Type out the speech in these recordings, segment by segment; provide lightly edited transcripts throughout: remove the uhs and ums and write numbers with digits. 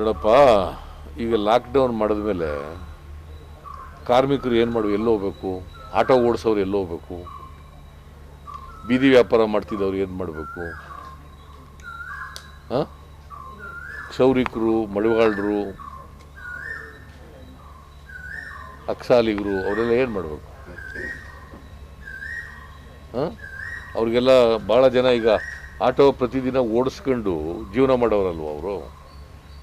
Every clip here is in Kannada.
ನೋಡಪ್ಪ, ಈಗ ಲಾಕ್ಡೌನ್ ಮಾಡಿದ್ಮೇಲೆ ಕಾರ್ಮಿಕರು ಏನು ಮಾಡಬೇಕು, ಎಲ್ಲಿ ಹೋಗ್ಬೇಕು? ಆಟೋ ಓಡಿಸೋರು ಎಲ್ಲಿ ಹೋಗ್ಬೇಕು? ಬೀದಿ ವ್ಯಾಪಾರ ಮಾಡ್ತಿದ್ದವ್ರು ಏನು ಮಾಡಬೇಕು? ಕ್ಷೌರಿಕರು, ಮಡಿವಾಳರು, ಅಕ್ಸಾಲಿಗರು ಅವರೆಲ್ಲ ಏನು ಮಾಡಬೇಕು? ಅವ್ರಿಗೆಲ್ಲ ಭಾಳ ಜನ ಈಗ ಆಟೋ ಪ್ರತಿದಿನ ಓಡಿಸ್ಕೊಂಡು ಜೀವನ ಮಾಡೋರಲ್ವ ಅವರು.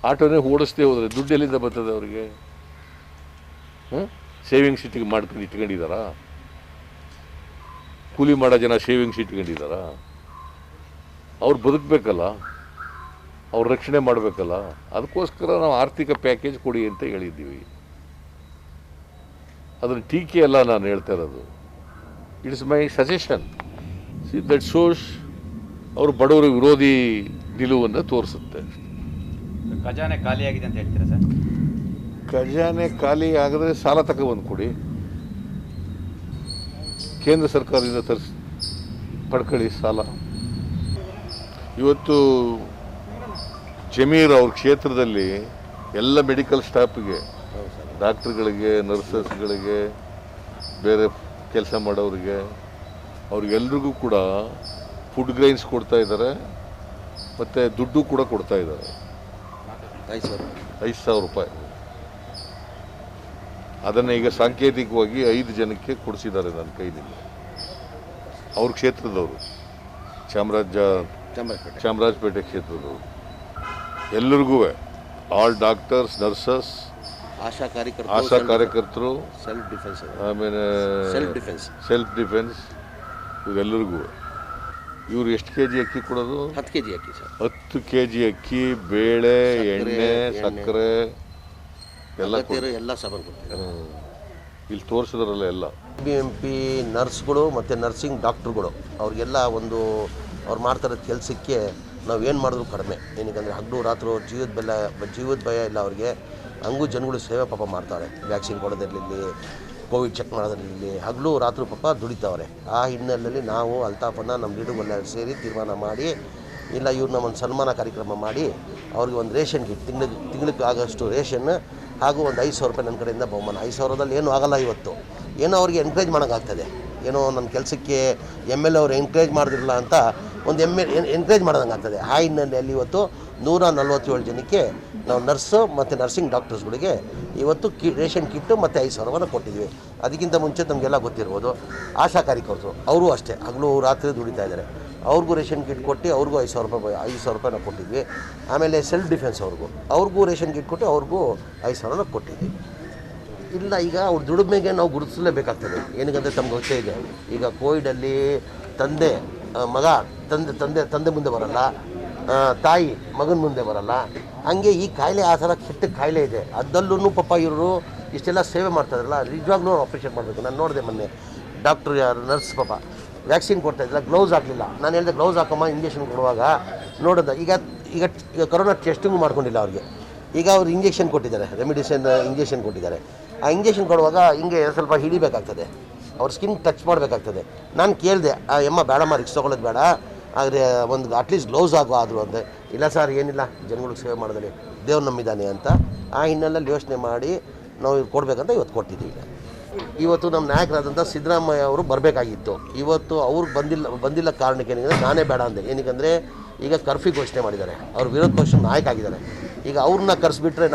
ಆಟೋನೇ ಓಡಿಸ್ತೇ ಹೋದರೆ ದುಡ್ಡು ಎಲ್ಲಿಂದ ಬರ್ತದೆ ಅವರಿಗೆ? ಸೇವಿಂಗ್ಸ್ ಮಾಡ್ಕೊಂಡು ಇಟ್ಕೊಂಡಿದ್ದಾರಾ? ಕೂಲಿ ಮಾಡೋ ಜನ ಸೇವಿಂಗ್ಸ್ ಇಟ್ಕೊಂಡಿದ್ದಾರಾ? ಅವ್ರು ಬದುಕಬೇಕಲ್ಲ, ಅವ್ರ ರಕ್ಷಣೆ ಮಾಡಬೇಕಲ್ಲ. ಅದಕ್ಕೋಸ್ಕರ ನಾವು ಆರ್ಥಿಕ ಪ್ಯಾಕೇಜ್ ಕೊಡಿ ಅಂತ ಹೇಳಿದ್ದೀವಿ. ಅದನ್ನು ಟೀಕೆ ಅಲ್ಲ ನಾನು ಹೇಳ್ತಾ ಇರೋದು. It's my suggestion. See that shows ಅವರು ಬಡವರ ವಿರೋಧಿ ನಿಲುವನ್ನು ತೋರಿಸುತ್ತೆ. ಖಜಾನೆ ಖಾಲಿಯಾಗಿದೆ ಅಂತ ಹೇಳ್ತೀರಾ ಸರ್? ಖಜಾನೆ ಖಾಲಿ ಆಗಿದ್ರೆ ಸಾಲ ತಗೊಬಂದು ಕೊಡಿ, ಕೇಂದ್ರ ಸರ್ಕಾರದಿಂದ ಪಡ್ಕೊಳ್ಳಿ ಸಾಲ. ಇವತ್ತು ಜಮೀರ್ ಅವ್ರ ಕ್ಷೇತ್ರದಲ್ಲಿ ಎಲ್ಲ ಮೆಡಿಕಲ್ ಸ್ಟಾಫಿಗೆ, ಡಾಕ್ಟ್ರುಗಳಿಗೆ, ನರ್ಸಸ್ಗಳಿಗೆ, ಬೇರೆ ಕೆಲಸ ಮಾಡೋರಿಗೆ, ಅವ್ರಿಗೆಲ್ರಿಗೂ ಕೂಡ ಫುಡ್ ಗ್ರೈನ್ಸ್ ಕೊಡ್ತಾ ಇದ್ದಾರೆ ಮತ್ತು ದುಡ್ಡು ಕೂಡ ಕೊಡ್ತಾ ಇದ್ದಾರೆ. 5,000 ರೂಪಾಯಿ. ಅದನ್ನು ಈಗ ಸಾಂಕೇತಿಕವಾಗಿ 5 ಜನಕ್ಕೆ ಕೊಡಿಸಿದ್ದಾರೆ ನನ್ನ ಕೈದಿಂದ. ಅವ್ರ ಕ್ಷೇತ್ರದವರು, ಚಾಮರಾಜಪೇಟೆ ಕ್ಷೇತ್ರದವರು ಎಲ್ಲರಿಗೂ, ಆಲ್ ಡಾಕ್ಟರ್ಸ್, ನರ್ಸಸ್, ಆಶಾ ಕಾರ್ಯಕರ್ತರು, ಆಮೇಲೆ ಸೆಲ್ಫ್ ಡಿಫೆನ್ಸ್ ಇವೆಲ್ಲರಿಗೂ. ಇವರು ಎಷ್ಟು ಕೆಜಿ ಅಕ್ಕಿ ಕೊಡೋದು? 10 kg ಅಕ್ಕಿ ಸರ್. 10 kg ಅಕ್ಕಿ, ಬೇಳೆ, ಎಣ್ಣೆ, ಸಕ್ಕರೆ ಎಲ್ಲ ಸಾಮಾನು ಕೊಡ್ತೀವಿ. ಇಲ್ಲಿ ತೋರಿಸಿದ್ರಲ್ಲ ಎಲ್ಲ BMP ನರ್ಸ್ಗಳು ಮತ್ತು ನರ್ಸಿಂಗ್ ಡಾಕ್ಟ್ರುಗಳು ಅವ್ರಿಗೆಲ್ಲ ಅವ್ರು ಮಾಡ್ತಾರೋದು ಕೆಲಸಕ್ಕೆ ನಾವು ಏನು ಮಾಡಿದ್ರು ಕಡಿಮೆ. ಏನಕ್ಕಂದರೆ ಹಗಲು ರಾತ್ರಿ ಜೀವದ ಭಯ ಇಲ್ಲ ಅವ್ರಿಗೆ. ಹಂಗೂ ಜನಗಳು ಸೇವೆ ಪಾಪ ಮಾಡ್ತಾರೆ. ವ್ಯಾಕ್ಸಿನ್ ಕೊಡೋದಿರಲಿ, ಕೋವಿಡ್ ಚೆಕ್ ಮಾಡೋದ್ರಲ್ಲಿ ಹಗಲು ರಾತ್ರಿ ಪಾಪ ದುಡಿತಾವ್ರೆ. ಆ ಹಿನ್ನೆಲೆಯಲ್ಲಿ ನಾವು ಅಲ್ತಾಫನ್ನು ನಮ್ಮ ಲೀಡರ್ಗಳೆಲ್ಲ ಸೇರಿ ತೀರ್ಮಾನ ಮಾಡಿ, ಇಲ್ಲ ಇವ್ರನ್ನ ಒಂದು ಸನ್ಮಾನ ಕಾರ್ಯಕ್ರಮ ಮಾಡಿ ಅವ್ರಿಗೆ ಒಂದು ರೇಷನ್ ಕಿಟ್, ತಿಂಗಳಿಗೆ ಆಗೋಷ್ಟು ರೇಷನ್ ಹಾಗೂ ಒಂದು 5,000 ರೂಪಾಯಿ ನನ್ನ ಕಡೆಯಿಂದ ಬಹುಮಾನ. 5,000ದಲ್ಲಿ ಏನೂ ಆಗೋಲ್ಲ. ಇವತ್ತು ಏನೋ ಅವ್ರಿಗೆ ಎನ್ಕರೇಜ್ ಮಾಡೋಕ್ಕಾಗ್ತದೆ. ಏನೋ ನನ್ನ ಕೆಲಸಕ್ಕೆ MLA ಅವ್ರು ಎನ್ಕರೇಜ್ ಮಾಡಿದ್ರಲ್ಲ ಅಂತ ಒಂದು ಎನ್ಕರೇಜ್ ಮಾಡೋದಂಗೆ ಆಗ್ತದೆ. ಆ ಹಿನ್ನೆಲೆಯಲ್ಲಿ ಇವತ್ತು 147 ಜನಕ್ಕೆ ನಾವು ನರ್ಸು ಮತ್ತು ನರ್ಸಿಂಗ್ ಡಾಕ್ಟರ್ಸ್ಗಳಿಗೆ ಇವತ್ತು ರೇಷನ್ ಕಿಟ್ಟು ಮತ್ತು 5,000 ಕೊಟ್ಟಿದ್ವಿ. ಅದಕ್ಕಿಂತ ಮುಂಚೆ ತಮಗೆಲ್ಲ ಗೊತ್ತಿರ್ಬೋದು, ಆಶಾ ಕಾರ್ಯಕರ್ತರು ಅವರು ಅಷ್ಟೇ ಹಗಲು ರಾತ್ರಿ ದುಡಿತಾ ಇದ್ದಾರೆ. ಅವ್ರಿಗೂ ರೇಷನ್ ಕಿಟ್ ಕೊಟ್ಟು ಅವ್ರಿಗೂ 5,000 ರೂಪಾಯಿನ ಕೊಟ್ಟಿದ್ವಿ. ಆಮೇಲೆ ಸೆಲ್ಫ್ ಡಿಫೆನ್ಸ್ ಅವ್ರಿಗೂ ರೇಷನ್ ಕಿಟ್ ಕೊಟ್ಟು ಅವ್ರಿಗೂ 5,000 ಕೊಟ್ಟಿದ್ವಿ. ಇಲ್ಲ, ಈಗ ಅವ್ರ ದುಡಿಮೆಗೆ ನಾವು ಗುರುತಿಸಲೇಬೇಕಾಗ್ತದೆ. ಏನಕ್ಕಂದರೆ ತಮ್ಗೆ ಗೊತ್ತೇ ಇದೆ, ಈಗ ಕೋವಿಡಲ್ಲಿ ತಂದೆ ಮುಂದೆ ಬರಲ್ಲ, ತಾಯಿ ಮಗನ ಮುಂದೆ ಬರಲ್ಲ. ಹಂಗೆ ಈ ಕಾಯಿಲೆ ಆ ಥರ ಕೆಟ್ಟ ಕಾಯಿಲೆ ಇದೆ. ಅದರಲ್ಲೂ ಪಾಪ ಇವರು ಇಷ್ಟೆಲ್ಲ ಸೇವೆ ಮಾಡ್ತಾಯಿದ್ರಲ್ಲ, ನಿಜವಾಗ್ಲೂ ಆಪ್ರೇಷನ್ ಮಾಡಬೇಕು. ನಾನು ನೋಡಿದೆ ಮೊನ್ನೆ ಡಾಕ್ಟ್ರು ನರ್ಸ್ ಪಾಪ ವ್ಯಾಕ್ಸಿನ್ ಕೊಡ್ತಾಯಿದ್ದಿಲ್ಲ, ಗ್ಲೌಸ್ ಹಾಕಲಿಲ್ಲ. ನಾನು ಹೇಳಿದೆ ಗ್ಲೌಸ್ ಹಾಕಮ್ಮ ಇಂಜೆಕ್ಷನ್ ಕೊಡುವಾಗ. ನೋಡಿದ ಈಗ ಕೊರೋನಾ ಟೆಸ್ಟಿಂಗ್ ಮಾಡ್ಕೊಂಡಿಲ್ಲ ಅವ್ರಿಗೆ. ಈಗ ಅವ್ರು ಇಂಜೆಕ್ಷನ್ ಕೊಟ್ಟಿದ್ದಾರೆ, ರೆಮಿಡಿಸಿನ್ ಇಂಜೆಕ್ಷನ್ ಕೊಟ್ಟಿದ್ದಾರೆ. ಆ ಇಂಜೆಕ್ಷನ್ ಕೊಡುವಾಗ ಹಿಂಗೆ ಸ್ವಲ್ಪ ಹಿಡಿಬೇಕಾಗ್ತದೆ, ಅವ್ರ ಸ್ಕಿನ್ ಟಚ್ ಮಾಡಬೇಕಾಗ್ತದೆ. ನಾನು ಕೇಳಿದೆ, ಬೇಡಮ್ಮ ರಿಕ್ಸ್ ತೊಗೊಳ್ಳೋದು ಬೇಡ, ಆದರೆ ಒಂದು ಅಟ್ಲೀಸ್ಟ್ ಗ್ಲೌಸ್ ಆದರೂ ಅಂದೆ. ಇಲ್ಲ ಸರ್, ಏನಿಲ್ಲ, ಜನಗಳಿಗೆ ಸೇವೆ ಮಾಡೋದಲ್ಲಿ ದೇವ್ರು ನಂಬಿದ್ದಾನೆ ಅಂತ. ಆ ಹಿನ್ನೆಲೆಯಲ್ಲಿ ಯೋಚನೆ ಮಾಡಿ ನಾವು ಕೊಡಬೇಕಂತ ಇವತ್ತು ಕೊಟ್ಟಿದ್ದೀವಿ. ಇವತ್ತು ನಮ್ಮ ನಾಯಕರಾದಂಥ ಸಿದ್ದರಾಮಯ್ಯ ಅವರು ಬರಬೇಕಾಗಿತ್ತು. ಇವತ್ತು ಅವ್ರು ಬಂದಿಲ್ಲ ಕಾರಣಕ್ಕೆ ಏನಂದರೆ ನಾನೇ ಬೇಡ ಅಂದೆ. ಏನಕ್ಕಂದರೆ ಈಗ ಕರ್ಫ್ಯೂ ಘೋಷಣೆ ಮಾಡಿದ್ದಾರೆ, ಅವ್ರು ವಿರೋಧ ಪಕ್ಷ ನಾಯಕ ಆಗಿದ್ದಾರೆ. ಈಗ ಅವ್ರನ್ನ ಕರೆಸಿಬಿಟ್ರೆ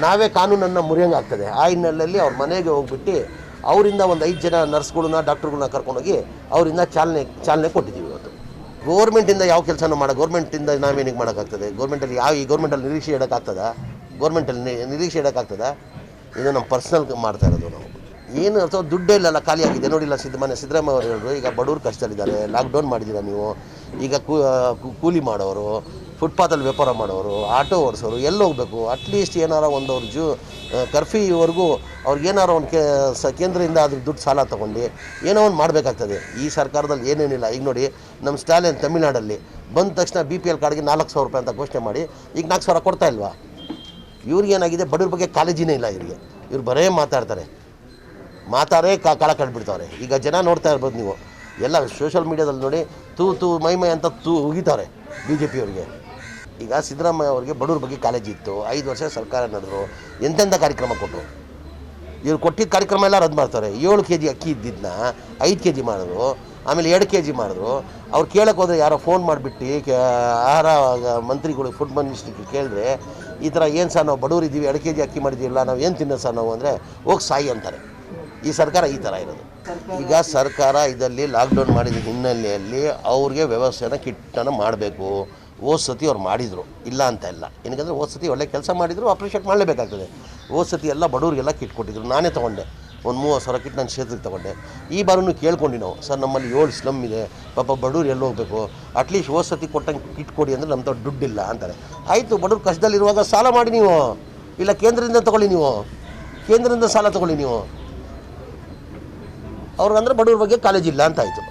ನಾವೇ ಕಾನೂನನ್ನು ಮುರಿಯಂಗಾಗ್ತದೆ. ಆ ಹಿನ್ನೆಲೆಯಲ್ಲಿ ಅವ್ರ ಮನೆಗೆ ಹೋಗ್ಬಿಟ್ಟು ಅವರಿಂದ ಒಂದು 5 ಜನ ನರ್ಸ್ಗಳನ್ನ ಡಾಕ್ಟ್ರುಗಳನ್ನ ಕರ್ಕೊಂಡೋಗಿ ಅವರಿಂದ ಚಾಲನೆ ಕೊಟ್ಟಿದ್ದೀವಿ. ಇವತ್ತು ಗೌರ್ಮೆಂಟಿಂದ ಯಾವ ಕೆಲಸನೂ ಗೌರ್ಮೆಂಟಿಂದ ನಾವೇನಿಗೆ ಮಾಡೋಕ್ಕಾಗ್ತದೆ? ಈ ಗೌರ್ಮೆಂಟಲ್ಲಿ ನಿರೀಕ್ಷೆ ಇಡೋಕ್ಕಾಗ್ತದ? ನಿರೀಕ್ಷೆ ಇಡೋಕ್ಕಾಗ್ತದ? ಇದು ನಮ್ಮ ಪರ್ಸ್ನಲ್ ಮಾಡ್ತಾ ಇರೋದು. ನಾವು ಏನು ಅಥವಾ ದುಡ್ಡೇ ಇಲ್ಲಲ್ಲ, ಖಾಲಿಯಾಗಿದೆ. ನೋಡಿಲ್ಲ, ಸಿದ್ದರಾಮಯ್ಯ ಅವರು ಹೇಳಿದ್ರು, ಈಗ ಬಡವರು ಕಷ್ಟದಲ್ಲಿದ್ದಾರೆ, ಲಾಕ್ಡೌನ್ ಮಾಡಿದ್ದೀರಾ ನೀವು. ಈಗ ಕೂಲಿ ಮಾಡೋರು, ಫುಟ್ಪಾತಲ್ಲಿ ವ್ಯಾಪಾರ ಮಾಡೋರು, ಆಟೋ ಓಡಿಸೋರು ಎಲ್ಲಿ ಹೋಗಬೇಕು? ಅಟ್ಲೀಸ್ಟ್ ಏನಾರ ಒಂದು ಅವ್ರ ಕರ್ಫ್ಯೂವರೆಗೂ ಅವ್ರಿಗೇನಾರು ಒಂದು ಕೇಂದ್ರದಿಂದ ಅದ್ರ ದುಡ್ಡು ಸಾಲ ತೊಗೊಂಡು ಏನೋ ಒಂದು ಮಾಡಬೇಕಾಗ್ತದೆ. ಈ ಸರ್ಕಾರದಲ್ಲಿ ಏನೇನಿಲ್ಲ. ಈಗ ನೋಡಿ, ನಮ್ಮ ಸ್ಟಾಲಿನ್ ತಮಿಳ್ನಾಡಲ್ಲಿ ಬಂದ ತಕ್ಷಣ BPL ಕಾರ್ಡ್ಗೆ 4,000 ರೂಪಾಯಿ ಅಂತ ಘೋಷಣೆ ಮಾಡಿ ಈಗ 4,000 ಕೊಡ್ತಾ ಇಲ್ವಾ? ಇವ್ರಿಗೇನಾಗಿದೆ, ಬಡವ್ರ ಬಗ್ಗೆ ಕಾಳಜಿನೇ ಇಲ್ಲ ಇವ್ರಿಗೆ. ಇವ್ರು ಬರೇ ಮಾತಾಡೇ ಕಾಳ ಕಟ್ಬಿಡ್ತಾವ್ರೆ. ಈಗ ಜನ ನೋಡ್ತಾ ಇರ್ಬೋದು ನೀವು, ಎಲ್ಲ ಸೋಷಿಯಲ್ ಮೀಡಿಯಾದಲ್ಲಿ ನೋಡಿ, ತೂ ಮೈ ಅಂತ ಉಗಿತಾವ್ರೆ BJP ಅವ್ರಿಗೆ. ಈಗ ಸಿದ್ದರಾಮಯ್ಯ ಅವರಿಗೆ ಬಡವ್ರ ಬಗ್ಗೆ ಕಾಳಜಿ ಇತ್ತು, 5 ವರ್ಷ ಸರ್ಕಾರ ನಡೆದ್ರು, ಎಂತೆಂಥ ಕಾರ್ಯಕ್ರಮ ಕೊಟ್ಟರು. ಇವ್ರು ಕೊಟ್ಟಿದ್ದ ಕಾರ್ಯಕ್ರಮ ಎಲ್ಲ ರದ್ದು ಮಾಡ್ತಾರೆ. 7 kg ಅಕ್ಕಿ ಇದ್ದಿದ್ದನ್ನ 5 kg ಮಾಡಿದ್ರು, ಆಮೇಲೆ 2 kg ಮಾಡಿದ್ರು. ಅವ್ರು ಕೇಳಕ್ಕೆ ಹೋದರೆ ಯಾರೋ ಫೋನ್ ಮಾಡಿಬಿಟ್ಟು ಆಹಾರ ಮಂತ್ರಿಗಳು ಫುಡ್ ಮಿನಿಸ್ಟ್ರಿಗೆ ಕೇಳಿದ್ರೆ, ಈ ಥರ ಏನು ಸರ್ ನಾವು ಬಡವ್ರು ಇದ್ದೀವಿ, 2 kg ಅಕ್ಕಿ ಮಾಡಿದ್ದೀವಿಲ್ಲ, ನಾವು ಏನು ತಿನ್ನೋ ಸರ್ ನಾವು ಅಂದರೆ ಹೋಗಿ ಸಾಯಿ ಅಂತಾರೆ. ಈ ಸರ್ಕಾರ ಈ ಥರ ಇರೋದು. ಈಗ ಸರ್ಕಾರ ಇದರಲ್ಲಿ ಲಾಕ್ಡೌನ್ ಮಾಡಿದ ಹಿನ್ನೆಲೆಯಲ್ಲಿ ಅವ್ರಿಗೆ ವ್ಯವಸ್ಥೆನ ಕಿಟ್ಟನ್ನು ಮಾಡಬೇಕು. ಹೋದ ಸತಿ ಅವ್ರು ಮಾಡಿದರು, ಇಲ್ಲ ಅಂತ ಇಲ್ಲ. ಏನಕ್ಕಂದರೆ ಹೋದ ಸತಿ ಒಳ್ಳೆ ಕೆಲಸ ಮಾಡಿದರು, ಅಪ್ರಿಷಿಯೇಟ್ ಮಾಡಲೇಬೇಕಾಗ್ತದೆ. ಹೋದ ಸತಿ ಎಲ್ಲ ಬಡವರಿಗೆಲ್ಲ ಕಿಟ್ ಕೊಟ್ಟಿದ್ರು, ನಾನೇ ತೊಗೊಂಡೆ ಒಂದು 30,000 ಕಿಟ್ ನನ್ನ ಕ್ಷೇತ್ರಕ್ಕೆ ತೊಗೊಂಡೆ. ಈ ಬಾರನ್ನು ಕೇಳ್ಕೊಂಡು ನಾವು, ಸರ್ ನಮ್ಮಲ್ಲಿ 7 ಸ್ಲಮ್ ಇದೆ, ಪಾಪ ಬಡವ್ರು ಎಲ್ಲಿ ಹೋಗಬೇಕು, ಅಟ್ಲೀಸ್ಟ್ ಹೋದ ಸತಿ ಕೊಟ್ಟಂಗೆ ಕಿಟ್ ಕೊಡಿ ಅಂದರೆ ನಮ್ಮ ತಗೊಂಡು ದುಡ್ಡಿಲ್ಲ ಅಂತಾರೆ. ಆಯಿತು, ಬಡವ್ರು ಕಷ್ಟದಲ್ಲಿರುವಾಗ ಸಾಲ ಮಾಡಿ ನೀವು, ಇಲ್ಲ ಕೇಂದ್ರದಿಂದ ತೊಗೊಳ್ಳಿ, ನೀವು ಕೇಂದ್ರದಿಂದ ಸಾಲ ತೊಗೊಳ್ಳಿ ನೀವು. ಅವ್ರಿಗಂದ್ರೆ ಬಡವ್ರ ಬಗ್ಗೆ ಕಾಳಜಿ ಇಲ್ಲ ಅಂತ ಆಯಿತು.